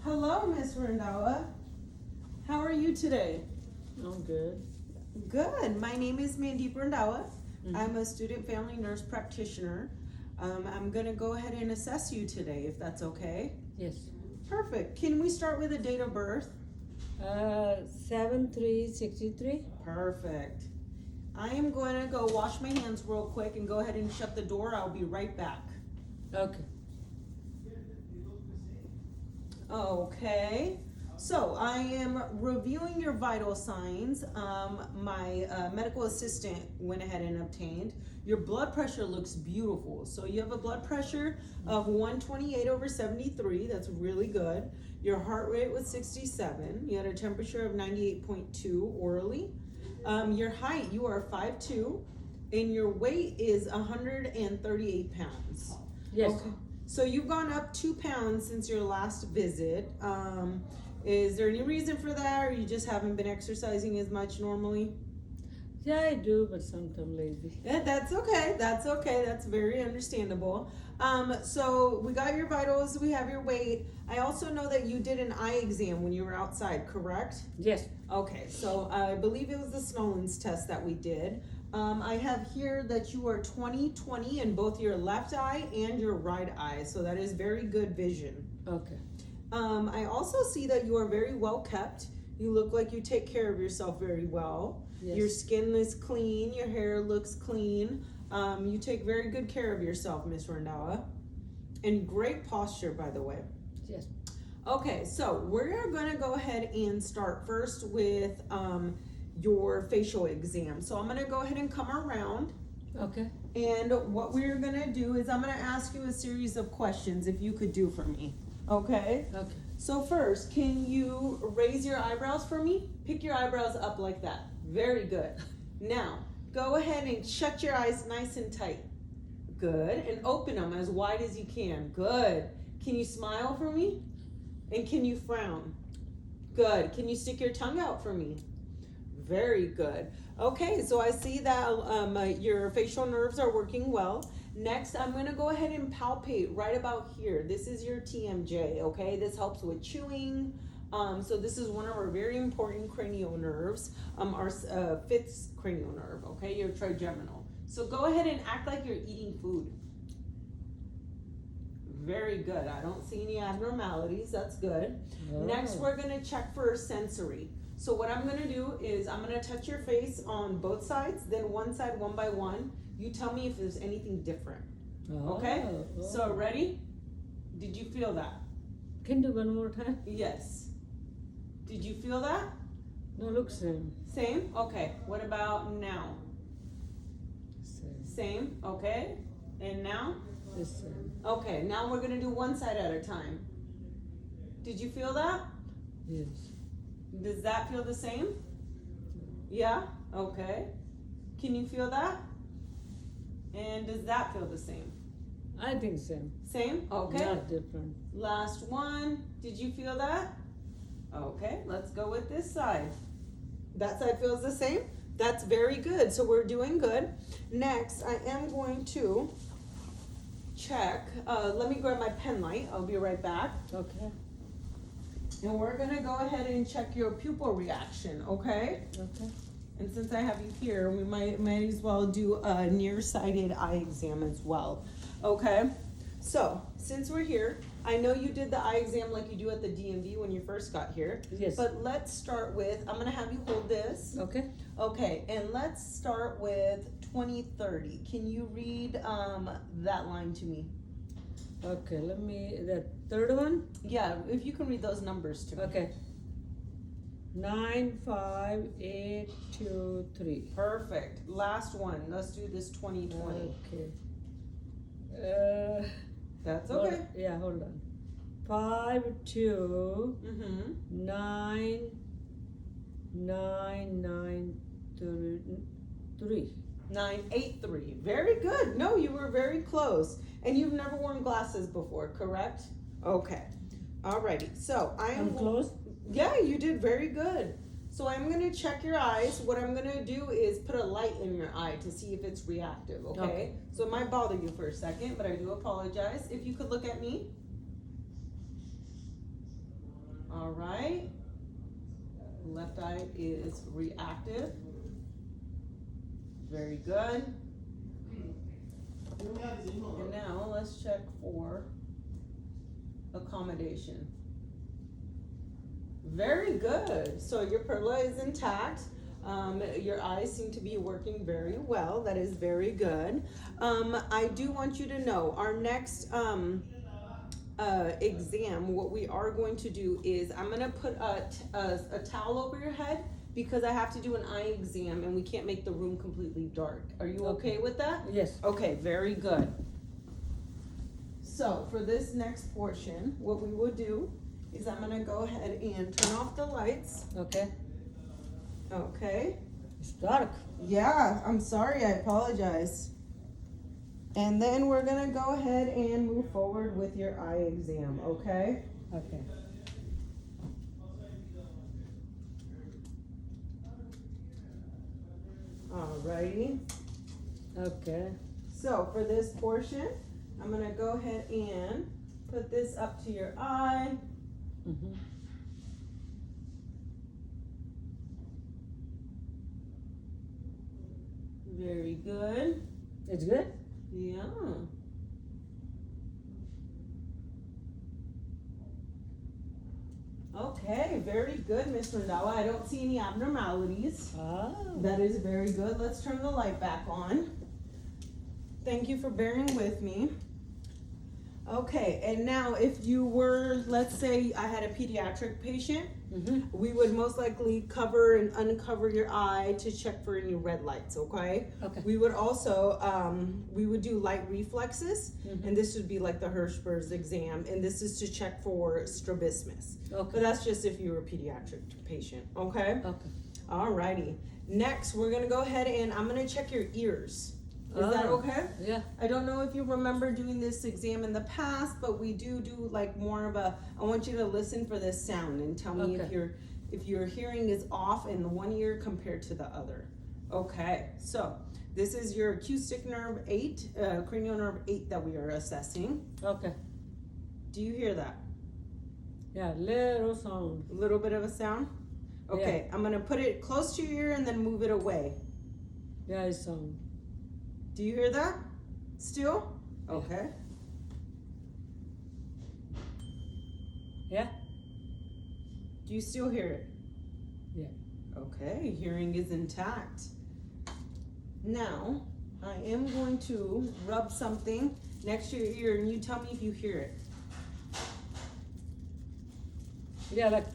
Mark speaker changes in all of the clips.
Speaker 1: Hello, Miss Rendawa. How are you today?
Speaker 2: I'm good.
Speaker 1: Good. My name is Mandeep Rendawa.
Speaker 2: Mhm.
Speaker 1: I'm a student family nurse practitioner. I'm going to go ahead and assess you today, if that's okay.
Speaker 2: Yes.
Speaker 1: Perfect. Can we start with a date of birth?
Speaker 2: 7/3/63.
Speaker 1: Perfect. I am going to go wash my hands real quick and go ahead and shut the door. I'll be right back.
Speaker 2: Okay.
Speaker 1: Okay. So I am reviewing your vital signs. My medical assistant went ahead and obtained. Your blood pressure looks beautiful. So you have a blood pressure of 128/73. That's really good. Your heart rate was 67. You had a temperature of 98.2 orally. Your height, you are 5'2", and your weight is 138 pounds.
Speaker 2: Yes.
Speaker 1: Okay. So you've gone up 2 pounds since your last visit. Is there any reason for that, or you just haven't been exercising as much normally?
Speaker 2: Yeah, I do, but sometimes lazy.
Speaker 1: Yeah, that's okay. That's okay. That's very understandable. So we got your vitals. We have your weight. I also know that you did an eye exam when you were outside, correct?
Speaker 2: Yes.
Speaker 1: Okay, so I believe it was the Snellen's test that we did. I have here that you are 20/20 in both your left eye and your right eye, so that is very good vision.
Speaker 2: Okay.
Speaker 1: I also see that you are very well kept. You look like you take care of yourself very well.
Speaker 2: Yes.
Speaker 1: Your skin is clean, your hair looks clean. You take very good care of yourself, Miss Rendawa. And great posture, by the way.
Speaker 2: Yes.
Speaker 1: Okay, so we're gonna go ahead and start first with your facial exam. So I'm gonna go ahead and come around.
Speaker 2: Okay.
Speaker 1: And what we're gonna do is I'm gonna ask you a series of questions if you could do for me. Okay?
Speaker 2: Okay.
Speaker 1: So first, can you raise your eyebrows for me? Pick your eyebrows up like that. Very good. Now, go ahead and shut your eyes nice and tight. Good. And open them as wide as you can. Good. Can you smile for me? And can you frown? Good. Can you stick your tongue out for me? Very good. Okay, so I see that your facial nerves are working well. Next, I'm going to go ahead and palpate right about here. This is your TMJ, okay? This helps with chewing. So this is one of our very important cranial nerves, our fifth cranial nerve, okay? Your trigeminal. So go ahead and act like you're eating food. Very good. I don't see any abnormalities. That's good.
Speaker 2: Oh.
Speaker 1: Next, we're going to check for sensory. So what I'm going to do is I'm going to touch your face on both sides, then one side one by one. You tell me if there's anything different. Okay?
Speaker 2: Oh.
Speaker 1: So ready? Did you feel that?
Speaker 2: Can you do one more time?
Speaker 1: Yes. Did you feel that?
Speaker 2: No, look same.
Speaker 1: Same? Okay. What about now?
Speaker 2: Same.
Speaker 1: Same? Okay. And now?
Speaker 2: The same.
Speaker 1: Okay. Now we're going to do one side at a time. Did you feel that?
Speaker 2: Yes.
Speaker 1: Does that feel the same? Yeah? Okay. Can you feel that? And does that feel the same?
Speaker 2: I think same.
Speaker 1: Same? Okay.
Speaker 2: Not different.
Speaker 1: Last one. Did you feel that? Okay, let's go with this side. That side feels the same? That's very good. So we're doing good. Next, I am going to check. Let me grab my pen light. I'll be right back.
Speaker 2: Okay.
Speaker 1: And we're going to go ahead and check your pupil reaction, okay?
Speaker 2: Okay.
Speaker 1: And since I have you here, we might as well do a nearsighted eye exam as well. Okay? So, since we're here, I know you did the eye exam like you do at the DMV when you first got here.
Speaker 2: Yes.
Speaker 1: But let's start with, I'm going to have you hold this.
Speaker 2: Okay.
Speaker 1: Okay, and let's start with 20/30. Can you read that line to me?
Speaker 2: Okay, let me, the third one?
Speaker 1: Yeah, if you can read those numbers to me.
Speaker 2: Okay. 9, 5, 8, 2, 3.
Speaker 1: Perfect. Last one. Let's do this 20/20.
Speaker 2: Okay.
Speaker 1: That's okay.
Speaker 2: Yeah, hold on. 5, 2,
Speaker 1: Mm-hmm.
Speaker 2: 9, 9, 9, 3.
Speaker 1: 983. Very good. No, you were very close. And you've never worn glasses before, correct? Okay. Alrighty. So
Speaker 2: I'm close?
Speaker 1: Yeah, you did very good. So I'm going to check your eyes. What I'm going to do is put a light in your eye to see if it's reactive, okay? So it might bother you for a second, but I do apologize. If you could look at me. All right. Left eye is reactive. Very good. And now let's check for accommodation. Very good. So your perla is intact. Your eyes seem to be working very well. That is very good. I do want you to know our next exam, what we are going to do is I'm going to put a towel over your head because I have to do an eye exam and we can't make the room completely dark. Are you okay with that?
Speaker 2: Yes.
Speaker 1: Okay, very good. So for this next portion, what we will do is I'm gonna go ahead and turn off the lights.
Speaker 2: Okay.
Speaker 1: Okay.
Speaker 2: It's dark.
Speaker 1: Yeah, I'm sorry, I apologize. And then we're gonna go ahead and move forward with your eye exam, okay?
Speaker 2: Okay.
Speaker 1: Alrighty.
Speaker 2: Okay.
Speaker 1: So for this portion, I'm gonna go ahead and put this up to your eye.
Speaker 2: Mm-hmm.
Speaker 1: Very good.
Speaker 2: It's good?
Speaker 1: Yeah. Okay, very good, Miss Rendawa. I don't see any abnormalities.
Speaker 2: Oh.
Speaker 1: That is very good. Let's turn the light back on. Thank you for bearing with me. Okay, and now if you were, let's say I had a pediatric patient,
Speaker 2: Mm-hmm.
Speaker 1: we would most likely cover and uncover your eye to check for any red lights, okay?
Speaker 2: Okay.
Speaker 1: We would also, we would do light reflexes,
Speaker 2: Mhm.
Speaker 1: and this would be like the Hirschberg's exam, and this is to check for strabismus.
Speaker 2: Okay.
Speaker 1: But that's just if you're a pediatric patient, okay?
Speaker 2: Okay.
Speaker 1: Alrighty. Next, we're gonna go ahead and I'm gonna check your ears. Is that
Speaker 2: Oh.
Speaker 1: okay?
Speaker 2: Yeah.
Speaker 1: I don't know if you remember doing this exam in the past, but we do like more of a, I want you to listen for this sound and tell me
Speaker 2: Okay.
Speaker 1: if your hearing is off in the one ear compared to the other. Okay, so this is your acoustic nerve 8, cranial nerve 8 that we are assessing.
Speaker 2: Okay.
Speaker 1: Do you hear that?
Speaker 2: Yeah, little sound.
Speaker 1: A little bit of a sound? Okay, I'm gonna put it close to your ear and then move it away.
Speaker 2: Yeah, it's sound.
Speaker 1: Do you hear that? Still? Okay.
Speaker 2: Yeah?
Speaker 1: Do you still hear it?
Speaker 2: Yeah.
Speaker 1: Okay, hearing is intact. Now, I am going to rub something next to your ear and you tell me if you hear it.
Speaker 2: Yeah, like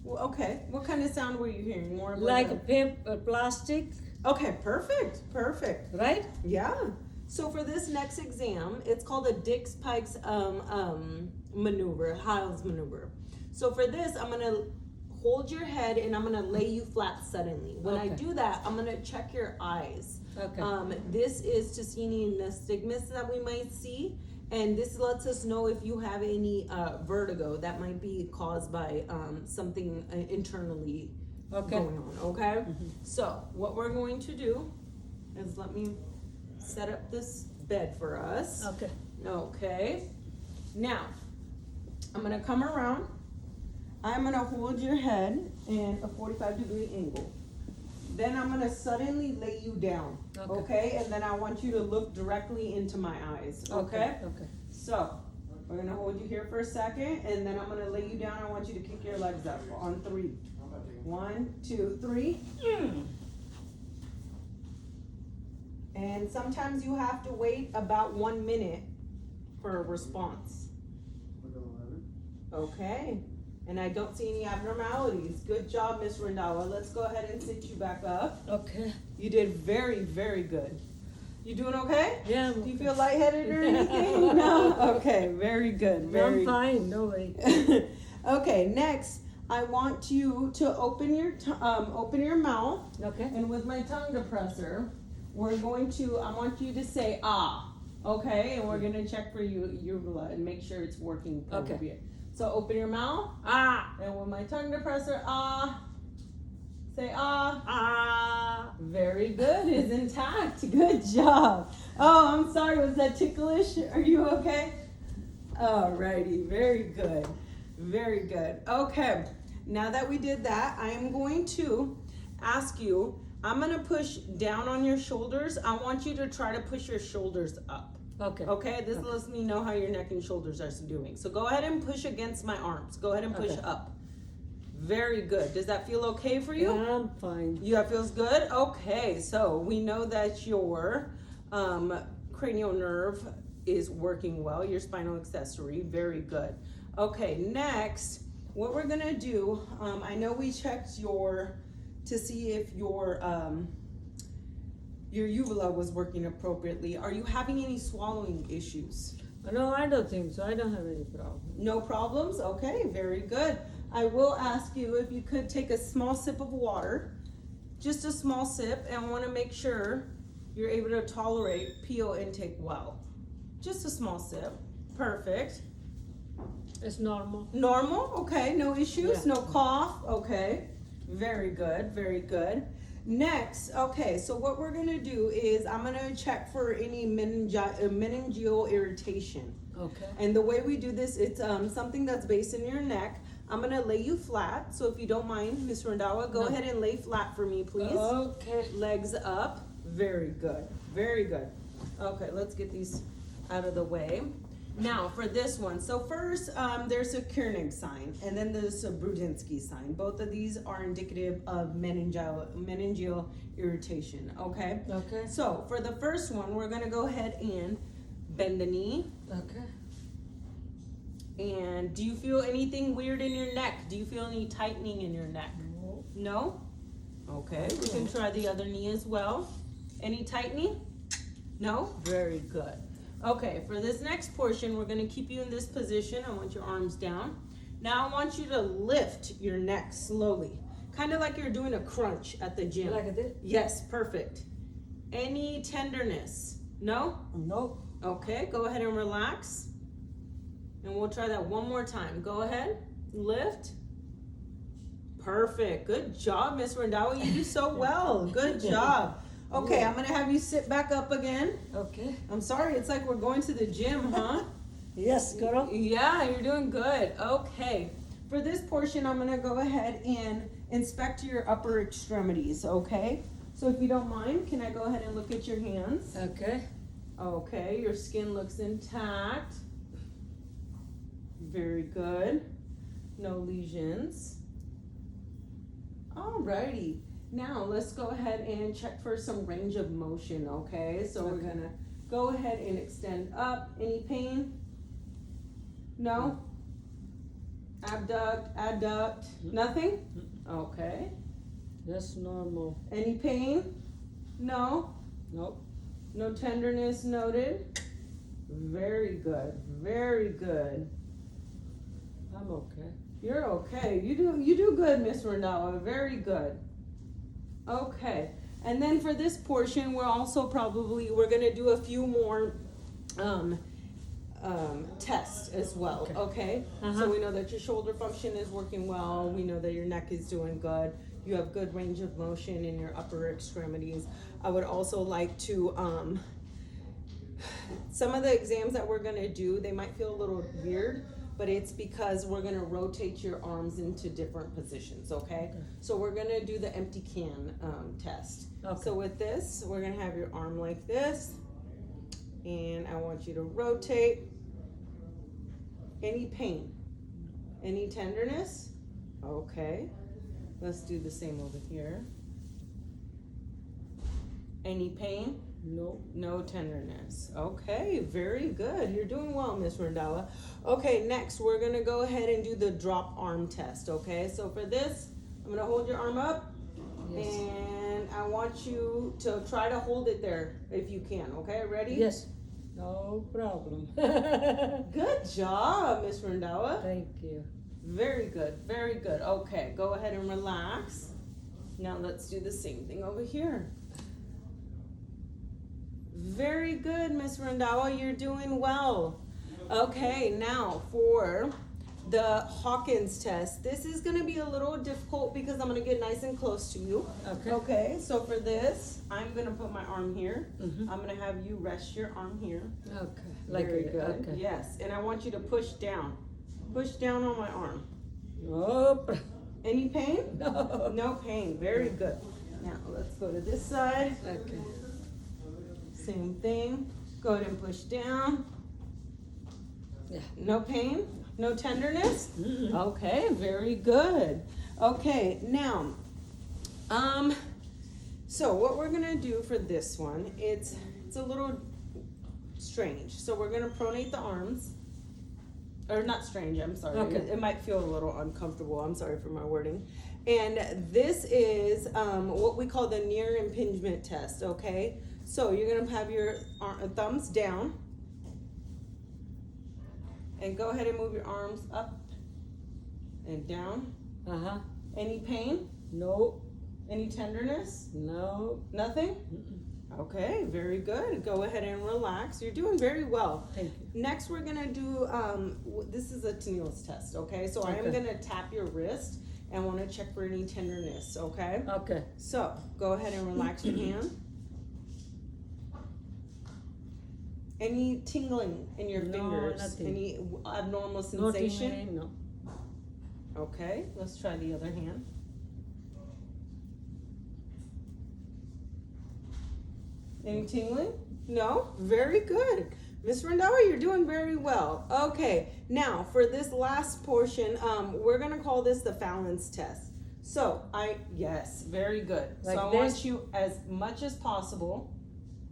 Speaker 1: Well, okay, what kind of sound were you hearing? More of
Speaker 2: like
Speaker 1: a
Speaker 2: a paper, plastic,
Speaker 1: Okay, perfect, perfect.
Speaker 2: right?
Speaker 1: Yeah. So for this next exam, it's called a Dix-Pikes maneuver, Hiles maneuver. So for this, I'm gonna hold your head and I'm gonna lay you flat suddenly. When I
Speaker 2: Okay.
Speaker 1: do that, I'm gonna check your eyes.
Speaker 2: Okay.
Speaker 1: This is to see any nystagmus that we might see, and this lets us know if you have any vertigo that might be caused by something internally
Speaker 2: Okay.
Speaker 1: going on. Okay.
Speaker 2: Mhm.
Speaker 1: So what we're going to do is let me set up this bed for us.
Speaker 2: Okay.
Speaker 1: Okay. Now I'm gonna come around. I'm gonna hold your head in a 45-degree angle. Then I'm gonna suddenly lay you down.
Speaker 2: Okay.
Speaker 1: Okay. And then I want you to look directly into my eyes. Okay.
Speaker 2: Okay.
Speaker 1: So we're gonna hold you here for a second, and then I'm gonna lay you down. I want you to kick your legs up on 3. 1, 2, 3. And sometimes you have to wait about 1 minute for a response. Okay. And I don't see any abnormalities. Good job, Miss Rendawa. Let's go ahead and sit you back up.
Speaker 2: Okay.
Speaker 1: You did very, very good. You doing okay?
Speaker 2: Yeah.
Speaker 1: Do you feel lightheaded or anything? No? Okay, very good. Very
Speaker 2: I'm fine. No way.
Speaker 1: Okay, next, I want you to open your mouth,
Speaker 2: Okay.
Speaker 1: and with my tongue depressor, I want you to say ah, okay, and we're gonna check for your blood and make sure it's working appropriate.
Speaker 2: Okay.
Speaker 1: So open your mouth,
Speaker 2: Ah.
Speaker 1: and with my tongue depressor, ah, say ah.
Speaker 2: Ah.
Speaker 1: Very good, it's intact. Good job. Oh, I'm sorry, was that ticklish? Are you okay? Alrighty, very good. Very good. Okay. Now that we did that, I am going to ask you, I'm going to push down on your shoulders. I want you to try to push your shoulders up.
Speaker 2: Okay.
Speaker 1: Okay? This lets me know how your neck and shoulders are doing. So go ahead and push against my arms. Go ahead and push up. Very good. Does that feel okay for you?
Speaker 2: Yeah, I'm fine.
Speaker 1: Yeah, it feels good? Okay. So we know that your cranial nerve is working well, your spinal accessory. Very good. Okay, next, what we're gonna do, I know we checked to see if your uvula was working appropriately. Are you having any swallowing issues?
Speaker 2: No, I don't think so. I don't have any problem.
Speaker 1: No problems? Okay, very good. I will ask you if you could take a small sip of water, just a small sip, and I wanna make sure you're able to tolerate PO intake well. Just a small sip. Perfect.
Speaker 2: It's normal.
Speaker 1: Normal, okay, no issues,
Speaker 2: Yeah.
Speaker 1: no cough, okay. Very good, very good. Next, okay, so what we're gonna do is I'm gonna check for any meningeal irritation.
Speaker 2: Okay.
Speaker 1: And the way we do this, it's something that's based in your neck. I'm gonna lay you flat, so if you don't mind, Ms. Randawa, go
Speaker 2: No.
Speaker 1: ahead and lay flat for me, please.
Speaker 2: Okay.
Speaker 1: Legs up, very good, very good. Okay, let's get these out of the way. Now for this one, so first there's a Kierkegaard sign and then there's a Brudzinski sign. Both of these are indicative of meningeal irritation, okay?
Speaker 2: Okay.
Speaker 1: So for the first one, we're gonna go ahead and bend the knee.
Speaker 2: Okay.
Speaker 1: And do you feel anything weird in your neck? Do you feel any tightening in your neck?
Speaker 2: No.
Speaker 1: No? Okay, we can try the other knee as well. Any tightening? No? Very good. Okay, for this next portion, we're gonna keep you in this position. I want your arms down. Now I want you to lift your neck slowly. Kind of like you're doing a crunch at the gym.
Speaker 2: Like this?
Speaker 1: Yes, perfect. Any tenderness? No?
Speaker 2: No.
Speaker 1: Okay, go ahead and relax. And we'll try that one more time. Go ahead, lift. Perfect, good job, Miss Randawa. You do so well, good job. Okay, I'm gonna have you sit back up again.
Speaker 2: Okay.
Speaker 1: I'm sorry, it's like we're going to the gym, huh?
Speaker 2: Yes, girl.
Speaker 1: Yeah, you're doing good. Okay, for this portion, I'm gonna go ahead and inspect your upper extremities, okay? So if you don't mind, can I go ahead and look at your hands?
Speaker 2: Okay.
Speaker 1: Okay, your skin looks intact. Very good. No lesions. Alrighty. Now let's go ahead and check for some range of motion, okay? So we're gonna go ahead and extend up. Any pain? No? Abduct, adduct, nothing? Okay.
Speaker 2: That's normal.
Speaker 1: Any pain? No?
Speaker 2: Nope.
Speaker 1: No tenderness noted? Very good, very good.
Speaker 2: I'm okay.
Speaker 1: You're okay. You do good, Miss Randawa. Very good. Okay. And then for this portion, we're gonna do a few more tests as well. Okay. So we know that your shoulder function is working well. We know that your neck is doing good. You have good range of motion in your upper extremities. I would also like to some of the exams that we're gonna do, they might feel a little weird, but it's because we're gonna rotate your arms into different positions, okay? So we're gonna do the empty can test.
Speaker 2: Okay.
Speaker 1: So with this, we're gonna have your arm like this, and I want you to rotate. Any pain? Any tenderness? Okay. Let's do the same over here. Any pain?
Speaker 2: No.
Speaker 1: No tenderness. Okay, very good. You're doing well, Miss Randawa. Okay, next we're gonna go ahead and do the drop arm test, okay? So for this, I'm gonna hold your arm up,
Speaker 2: Yes.
Speaker 1: and I want you to try to hold it there if you can, okay? Ready?
Speaker 2: Yes. No problem.
Speaker 1: Good job, Miss Randawa.
Speaker 2: Thank you.
Speaker 1: Very good, very good. Okay, go ahead and relax. Now let's do the same thing over here. Very good, Miss Randawa, you're doing well. Okay, now for the Hawkins test. This is gonna be a little difficult because I'm gonna get nice and close to you.
Speaker 2: Okay.
Speaker 1: Okay, so for this, I'm gonna put my arm here.
Speaker 2: Mhm.
Speaker 1: I'm gonna have you rest your arm here.
Speaker 2: Okay. Like
Speaker 1: Very
Speaker 2: it.
Speaker 1: good.
Speaker 2: Okay.
Speaker 1: Yes, and I want you to push down. Push down on my arm.
Speaker 2: Nope.
Speaker 1: Any pain?
Speaker 2: No.
Speaker 1: No pain. Very good. Now let's go to this side.
Speaker 2: Okay.
Speaker 1: Same thing. Go ahead and push down.
Speaker 2: Yeah.
Speaker 1: No pain? No tenderness?
Speaker 2: Mm-mm.
Speaker 1: Okay, very good. Okay, now, so what we're gonna do for this one, it's a little strange. So we're gonna pronate the arms, or not strange, I'm sorry.
Speaker 2: Okay.
Speaker 1: It might feel a little uncomfortable, I'm sorry for my wording. And this is what we call the near impingement test, okay? So you're gonna have your thumbs down, and go ahead and move your arms up and down.
Speaker 2: Uh-huh.
Speaker 1: Any pain?
Speaker 2: No.
Speaker 1: Any tenderness?
Speaker 2: No.
Speaker 1: Nothing?
Speaker 2: Mm-mm.
Speaker 1: Okay, very good. Go ahead and relax. You're doing very well.
Speaker 2: Thank you.
Speaker 1: Next, we're gonna do, this is a Tennille's test, okay? So I am
Speaker 2: Okay.
Speaker 1: gonna tap your wrist and wanna check for any tenderness, okay?
Speaker 2: Okay.
Speaker 1: So, go ahead and relax your hand. Any tingling in your
Speaker 2: No,
Speaker 1: fingers?
Speaker 2: nothing.
Speaker 1: Any abnormal
Speaker 2: No
Speaker 1: sensation?
Speaker 2: tingling, no.
Speaker 1: Okay, let's try the other hand. Any tingling? No? Very good. Miss Rendawa, you're doing very well. Okay, now for this last portion, we're gonna call this the Fallon's test. So yes, very good.
Speaker 2: Like
Speaker 1: so I
Speaker 2: this?
Speaker 1: want you as much as possible.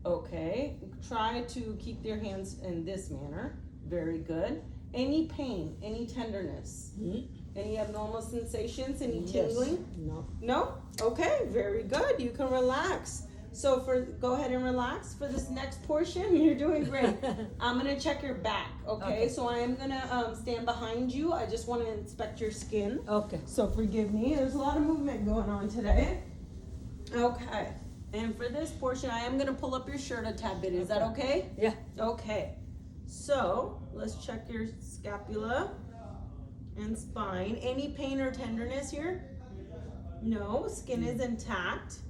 Speaker 1: Okay, try to keep your hands in this manner. Very good. Any pain, any tenderness,
Speaker 2: Mm.
Speaker 1: any abnormal sensations, any
Speaker 2: Yes.
Speaker 1: tingling?
Speaker 2: No.
Speaker 1: No? Okay, very good. You can relax. So go ahead and relax for this next portion. You're doing great. I'm gonna check your back, okay?
Speaker 2: Okay.
Speaker 1: So I am gonna stand behind you. I just wanna inspect your skin.
Speaker 2: Okay.
Speaker 1: So forgive me, there's a lot of movement going on today. Okay, and for this portion, I am gonna pull up your shirt a tad bit. Is that okay?
Speaker 2: Yeah.
Speaker 1: Okay, so let's check your scapula and spine. Any pain or tenderness here? No, skin is intact.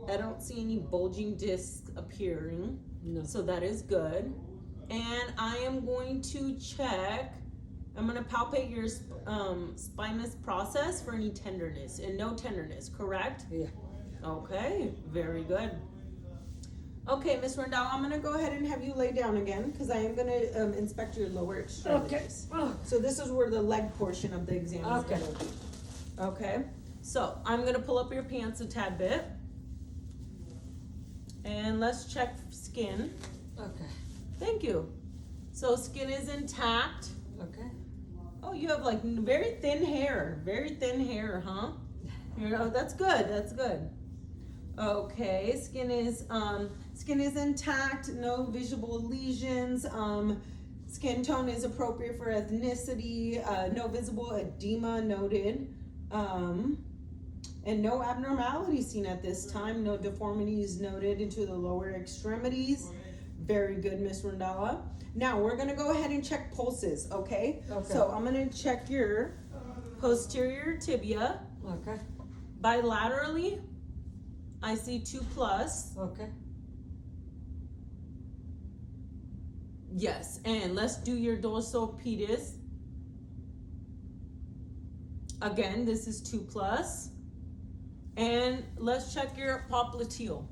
Speaker 1: I don't see any bulging discs appearing,
Speaker 2: No.
Speaker 1: so that is good. And I am going to check, I'm going to palpate your spinous process for any tenderness, and no tenderness, correct?
Speaker 2: Yeah.
Speaker 1: Okay, very good. Okay, Miss Rendau, I'm going to go ahead and have you lay down again, because I am going to inspect your lower extremities.
Speaker 2: Oh.
Speaker 1: So this is where the leg portion of the exam is
Speaker 2: Okay.
Speaker 1: going to be. Okay, so I'm going to pull up your pants a tad bit. And let's check skin.
Speaker 2: Okay.
Speaker 1: Thank you. So skin is intact.
Speaker 2: Okay.
Speaker 1: Oh, you have like very thin hair. Very thin hair, huh? You know, that's good. That's good. Okay, skin is intact. No visible lesions. Skin tone is appropriate for ethnicity. No visible edema noted. And no abnormalities seen at this time. No deformities noted into the lower extremities. Very good, Miss Rondala. Now we're gonna go ahead and check pulses, okay?
Speaker 2: Okay.
Speaker 1: So I'm gonna check your posterior tibia.
Speaker 2: Okay.
Speaker 1: Bilaterally, I see 2+.
Speaker 2: Okay.
Speaker 1: Yes, and let's do your dorsal pedis. Again, this is 2+. And let's check your popliteal.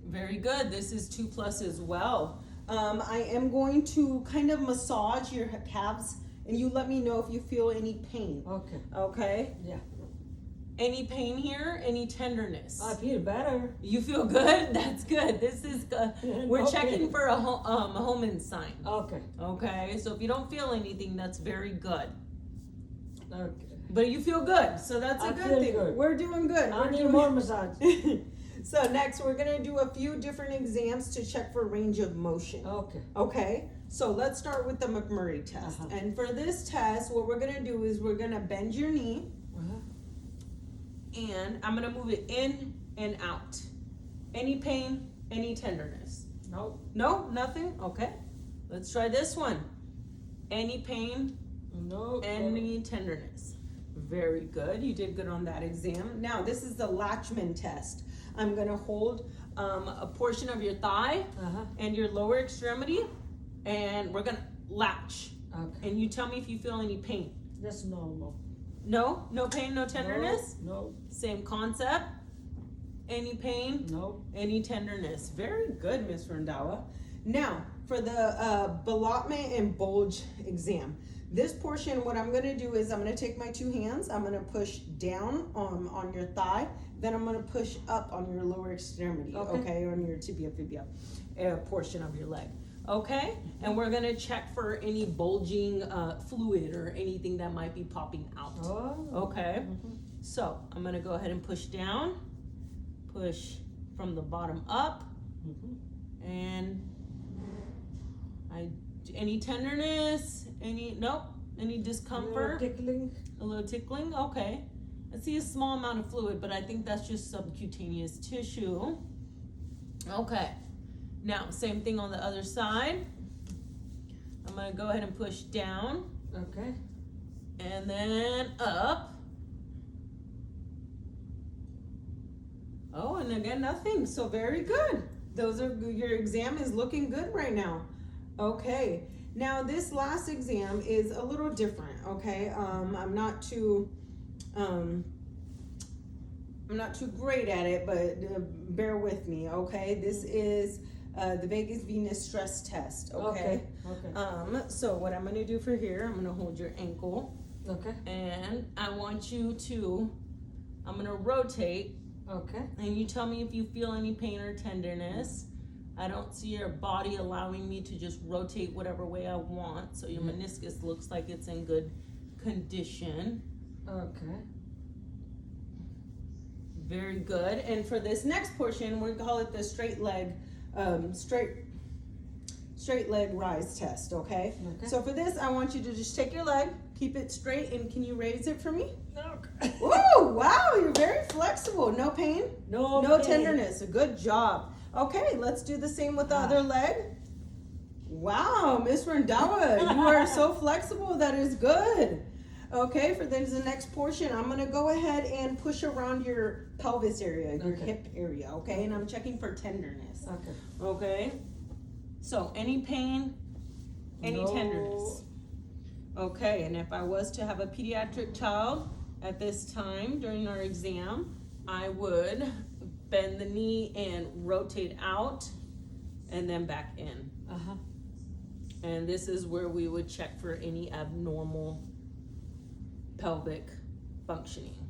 Speaker 1: Very good. This is 2+ as well. I am going to kind of massage your calves, and you let me know if you feel any pain.
Speaker 2: Okay.
Speaker 1: Okay?
Speaker 2: Yeah.
Speaker 1: Any pain here? Any tenderness?
Speaker 2: I feel better.
Speaker 1: You feel good? That's good. This is good. We're
Speaker 2: Okay.
Speaker 1: checking for a Homan sign.
Speaker 2: Okay.
Speaker 1: Okay, so if you don't feel anything, that's very good.
Speaker 2: Okay.
Speaker 1: But you feel good, so that's a
Speaker 2: I
Speaker 1: good
Speaker 2: feel
Speaker 1: thing.
Speaker 2: good.
Speaker 1: We're doing good.
Speaker 2: I
Speaker 1: We're
Speaker 2: need
Speaker 1: doing
Speaker 2: more massage.
Speaker 1: So next, we're gonna do a few different exams to check for range of motion.
Speaker 2: Okay.
Speaker 1: Okay, so let's start with the McMurray test.
Speaker 2: Uh-huh.
Speaker 1: And for this test, what we're gonna do is we're gonna bend your knee,
Speaker 2: Uh-huh.
Speaker 1: and I'm gonna move it in and out. Any pain, any tenderness?
Speaker 2: No.
Speaker 1: No, nothing? Okay. Let's try this one. Any pain,
Speaker 2: No.
Speaker 1: any tenderness? Very good. You did good on that exam. Now, this is the Latchman test. I'm going to hold a portion of your thigh
Speaker 2: Uh-huh.
Speaker 1: and your lower extremity. And we're gonna latch.
Speaker 2: Okay.
Speaker 1: And you tell me if you feel any pain.
Speaker 2: That's normal.
Speaker 1: No? No pain, no tenderness?
Speaker 2: No.
Speaker 1: Same concept? Any pain?
Speaker 2: No.
Speaker 1: Any tenderness? Very good, Miss Rendawa. Now, for the ballottement and bulge exam. This portion, what I'm gonna do is I'm gonna take my two hands, I'm gonna push down on your thigh, then I'm gonna push up on your lower extremity, okay, on your tibia fibia portion of your leg. Okay, and we're gonna check for any bulging fluid or anything that might be popping out.
Speaker 2: Oh.
Speaker 1: Okay, so I'm gonna go ahead and push down, push from the bottom up, and any tenderness, any discomfort, a little tickling. Okay, I see a small amount of fluid, but I think that's just subcutaneous tissue. Okay. Now, same thing on the other side. I'm gonna go ahead and push down.
Speaker 2: Okay.
Speaker 1: And then up. Oh, and again, nothing. So very good. Your exam is looking good right now. Okay. Now this last exam is a little different, okay? I'm not too great at it, but bear with me, okay? This is the vagus venous stress test, okay?
Speaker 2: Okay.
Speaker 1: So what I'm gonna do for here, I'm gonna hold your ankle.
Speaker 2: Okay.
Speaker 1: And I want you to, I'm gonna rotate.
Speaker 2: Okay.
Speaker 1: And you tell me if you feel any pain or tenderness. I don't see your body allowing me to just rotate whatever way I want. So your meniscus looks like it's in good condition.
Speaker 2: Okay.
Speaker 1: Very good. And for this next portion, we call it the straight leg rise test, okay? So for this, I want you to just take your leg, keep it straight, and can you raise it for me?
Speaker 2: Okay.
Speaker 1: Woo! Wow, you're very flexible. No pain?
Speaker 2: No
Speaker 1: No
Speaker 2: pain.
Speaker 1: tenderness. Good job. Okay, let's do the same with the other leg. Wow, Miss Rendawa, you are so flexible. That is good. Okay, for the next portion, I'm gonna go ahead and push around your pelvis area, your hip area, okay? And I'm checking for tenderness.
Speaker 2: Okay.
Speaker 1: Okay? So, any pain, any tenderness? Okay, and if I was to have a pediatric child at this time during our exam, I would bend the knee and rotate out and then back in. And this is where we would check for any abnormal pelvic functioning.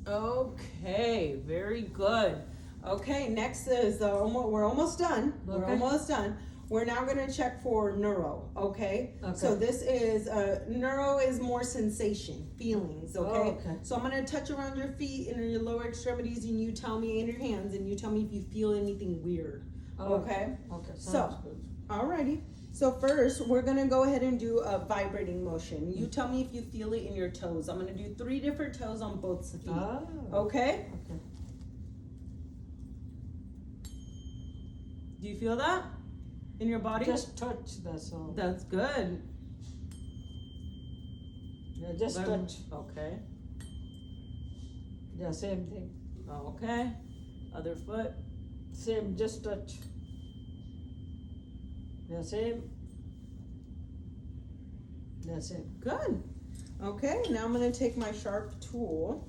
Speaker 1: Okay, very good. Okay, next is we're almost done. We're almost done. We're now going to check for neuro, okay? So this is, neuro is more sensation, feelings, okay? So I'm going to touch around your feet and your lower extremities, and you tell me, in your hands, and you tell me if you feel anything weird, okay?
Speaker 2: Okay,
Speaker 1: so, alrighty. So first, we're going to go ahead and do a vibrating motion. You tell me if you feel it in your toes. I'm going to do 3 different toes on both feet, okay?
Speaker 2: Okay.
Speaker 1: Do you feel that? In your body?
Speaker 2: Just touch, that's all.
Speaker 1: That's good.
Speaker 2: Yeah, just touch.
Speaker 1: Okay.
Speaker 2: Yeah, same thing.
Speaker 1: Okay. Other foot.
Speaker 2: Same, just touch. Yeah, same. Yeah, same.
Speaker 1: Good. Okay, now I'm going to take my sharp tool.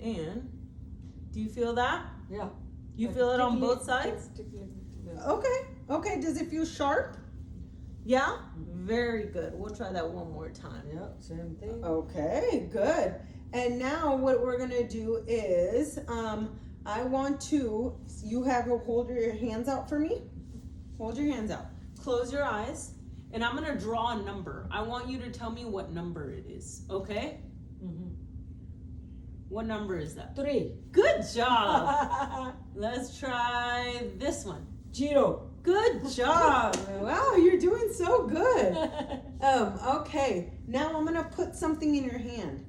Speaker 1: And do you feel that?
Speaker 2: Yeah.
Speaker 1: You feel it on both sides? Okay. Okay, does it feel sharp? Yeah? Very good. We'll try that one more time.
Speaker 2: Yeah, same thing.
Speaker 1: Okay, good. And now what we're going to do is, I want to, hold your hands out for me. Hold your hands out. Close your eyes. And I'm going to draw a number. I want you to tell me what number it is. Okay? What number is that?
Speaker 2: 3.
Speaker 1: Good job. Let's try this one.
Speaker 2: 0.
Speaker 1: Good job. Wow, you're doing so good. Okay, now I'm gonna put something in your hand.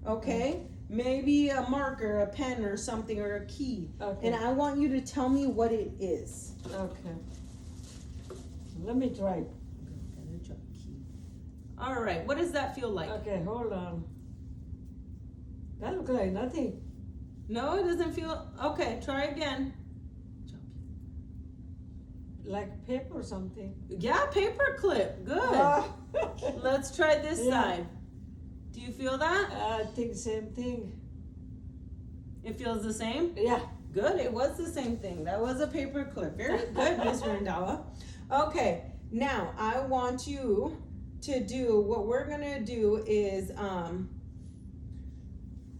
Speaker 1: Okay, maybe a marker, a pen, or something, or a key.
Speaker 2: Okay.
Speaker 1: And I want you to tell me what it is.
Speaker 2: Okay. Let me try.
Speaker 1: All right, what does that feel like?
Speaker 2: Okay, hold on. That looks like nothing.
Speaker 1: No, it doesn't feel. Okay, try again.
Speaker 2: like paper or something.
Speaker 1: Yeah, paper clip. Good.
Speaker 2: Ah.
Speaker 1: Let's try this
Speaker 2: Yeah.
Speaker 1: side. Do you feel that?
Speaker 2: I think same thing.
Speaker 1: It feels the same?
Speaker 2: Yeah.
Speaker 1: Good. It was the same thing. That was a paper clip. Very good, Miss Randawa. Okay. Now I want you to do what we're gonna do is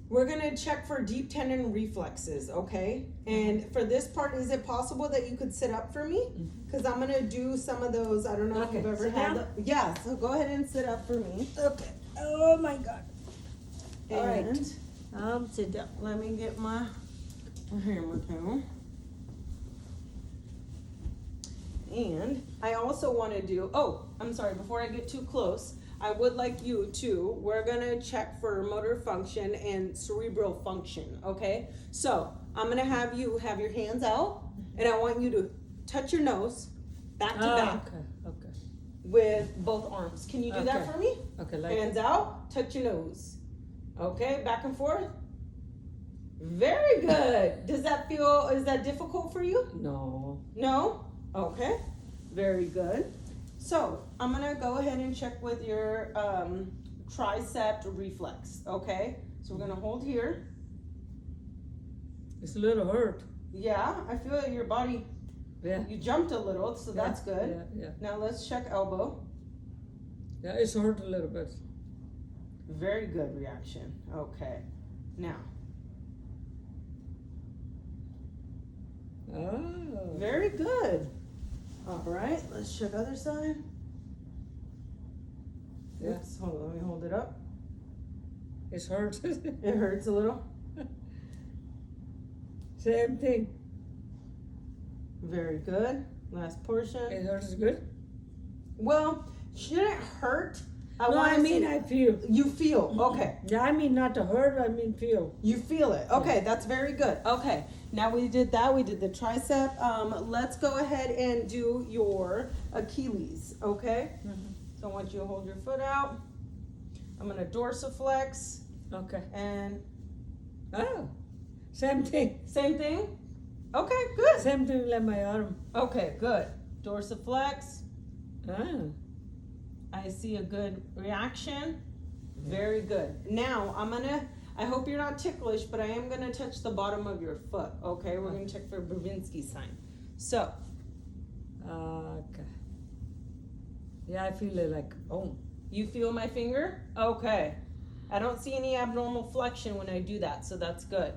Speaker 1: we're gonna check for deep tendon reflexes, okay? And for this part, is it possible that you could sit up for me? Because I'm gonna do some of those. I don't know if
Speaker 2: Okay,
Speaker 1: you've ever
Speaker 2: sit
Speaker 1: had.
Speaker 2: down?
Speaker 1: Yeah. So go ahead and sit up for me.
Speaker 2: Okay. Oh my God. All right.
Speaker 1: And
Speaker 2: Sit down.
Speaker 1: let me get my hammer too. And I also want to do, I'm sorry, before I get too close, I would like you to, we're going to check for motor function and cerebral function, okay? So I'm going to have you have your hands out, and I want you to touch your nose back to back
Speaker 2: Okay. Okay.
Speaker 1: with both arms. Can you do that
Speaker 2: Okay.
Speaker 1: for me?
Speaker 2: Okay. Like
Speaker 1: Hands out, touch your nose. Okay, back and forth. Very good. Is that difficult for you?
Speaker 2: no.
Speaker 1: No? Okay. Very good. So I'm gonna go ahead and check with your tricep reflex. Okay? So we're gonna hold here.
Speaker 2: It's a little hurt.
Speaker 1: Yeah, I feel your body,
Speaker 2: Yeah.
Speaker 1: you jumped a little, so that's good.
Speaker 2: Yeah. Yeah.
Speaker 1: Now let's check elbow.
Speaker 2: Yeah. It's hurt a little bit.
Speaker 1: Very good reaction. Okay. Now,
Speaker 2: Oh.
Speaker 1: very good. All right, let's check other side.
Speaker 2: Yeah.
Speaker 1: Oops, hold on, let me hold it up.
Speaker 2: It's hurt.
Speaker 1: It hurts a little.
Speaker 2: Same thing.
Speaker 1: Very good. Last portion.
Speaker 2: It hurts good.
Speaker 1: Well, shouldn't hurt.
Speaker 2: No, I mean I feel.
Speaker 1: You feel, okay.
Speaker 2: Yeah, I mean not to hurt. I mean feel.
Speaker 1: You feel it. Okay, that's very good. Okay, now we did that. We did the tricep. Let's go ahead and do your Achilles, okay? So I want you to hold your foot out. I'm gonna dorsiflex
Speaker 2: Okay.
Speaker 1: and
Speaker 2: Oh. Same thing.
Speaker 1: same thing. Okay, good.
Speaker 2: Same thing like my arm.
Speaker 1: Okay, good. Dorsiflex.
Speaker 2: Ah.
Speaker 1: I see a good reaction. Very good. Now I hope you're not ticklish, but I am gonna touch the bottom of your foot. Okay, we're gonna check for Bravinsky sign. So,
Speaker 2: Okay. Yeah, I feel it like
Speaker 1: you feel my finger? Okay. I don't see any abnormal flexion when I do that, so that's good.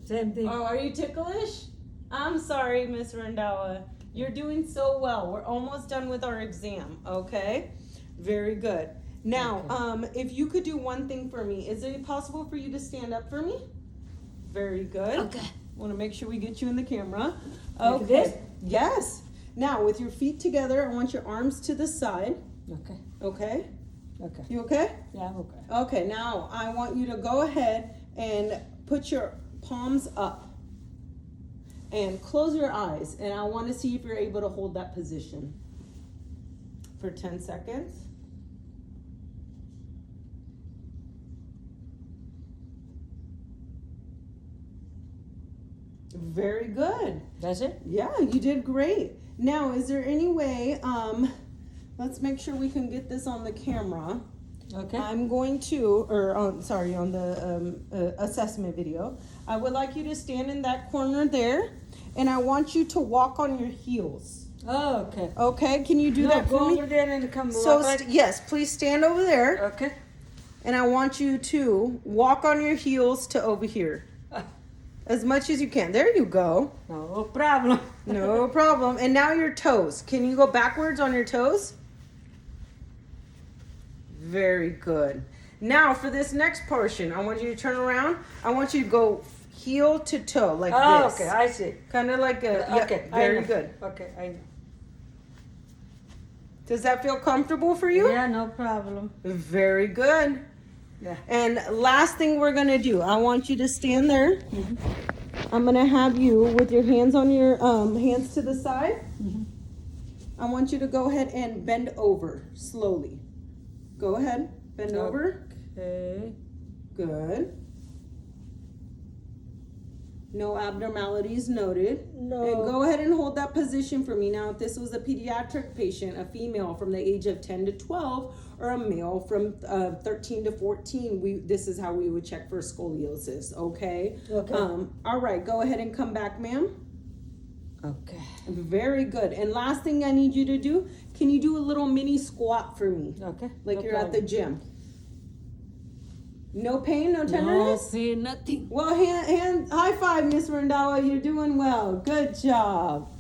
Speaker 2: same thing.
Speaker 1: Oh, are you ticklish? I'm sorry, Miss Randawa. You're doing so well. We're almost done with our exam, okay? Very good. Now, if you could do one thing for me, is it possible for you to stand up for me? Very good.
Speaker 2: Okay.
Speaker 1: Want to make sure we get you in the camera.
Speaker 2: Like
Speaker 1: Okay.
Speaker 2: this?
Speaker 1: Yes. Now, with your feet together, I want your arms to the side.
Speaker 2: Okay.
Speaker 1: Okay?
Speaker 2: Okay.
Speaker 1: You okay?
Speaker 2: Yeah, I'm okay.
Speaker 1: Okay, now I want you to go ahead and put your palms up and close your eyes, and I want to see if you're able to hold that position for 10 seconds. Very good.
Speaker 2: That's it?
Speaker 1: Yeah, you did great. Now, is there any way, let's make sure we can get this on the camera.
Speaker 2: Okay.
Speaker 1: I'm going to, on the assessment video. I would like you to stand in that corner there, and I want you to walk on your heels.
Speaker 2: Oh, okay.
Speaker 1: Okay, can you do
Speaker 2: No,
Speaker 1: that
Speaker 2: go
Speaker 1: for me?
Speaker 2: over there and come
Speaker 1: So,
Speaker 2: walk right.
Speaker 1: yes, please stand over there,
Speaker 2: Okay.
Speaker 1: and I want you to walk on your heels to over here. As much as you can. There you go.
Speaker 2: No problem.
Speaker 1: No problem. And now your toes. Can you go backwards on your toes? Very good. Now for this next portion, I want you to turn around. I want you to go heel to toe like
Speaker 2: Oh,
Speaker 1: this.
Speaker 2: okay. I see.
Speaker 1: Kind of like a, yeah,
Speaker 2: Okay. I
Speaker 1: very
Speaker 2: know.
Speaker 1: good.
Speaker 2: Okay. I know.
Speaker 1: Does that feel comfortable for you?
Speaker 2: Yeah, no problem.
Speaker 1: Very good.
Speaker 2: Yeah.
Speaker 1: And last thing we're gonna do, I want you to stand there. I'm gonna have you with your hands on your hands to the side. I want you to go ahead and bend over slowly. Go ahead, bend over.
Speaker 2: Okay.
Speaker 1: Good. No abnormalities noted.
Speaker 2: No.
Speaker 1: And go ahead and hold that position for me. Now, if this was a pediatric patient, a female from the age of 10 to 12, or a male from 13 to 14, this is how we would check for scoliosis, okay?
Speaker 2: Okay.
Speaker 1: All right, go ahead and come back, ma'am.
Speaker 2: Okay.
Speaker 1: Very good. And last thing I need you to do, can you do a little mini squat for me?
Speaker 2: Okay.
Speaker 1: Like
Speaker 2: no
Speaker 1: you're at the
Speaker 2: problem.
Speaker 1: gym. No pain, no
Speaker 2: No
Speaker 1: tenderness?
Speaker 2: pain, nothing.
Speaker 1: Well, high five, Miss Rendawa. You're doing well. Good job.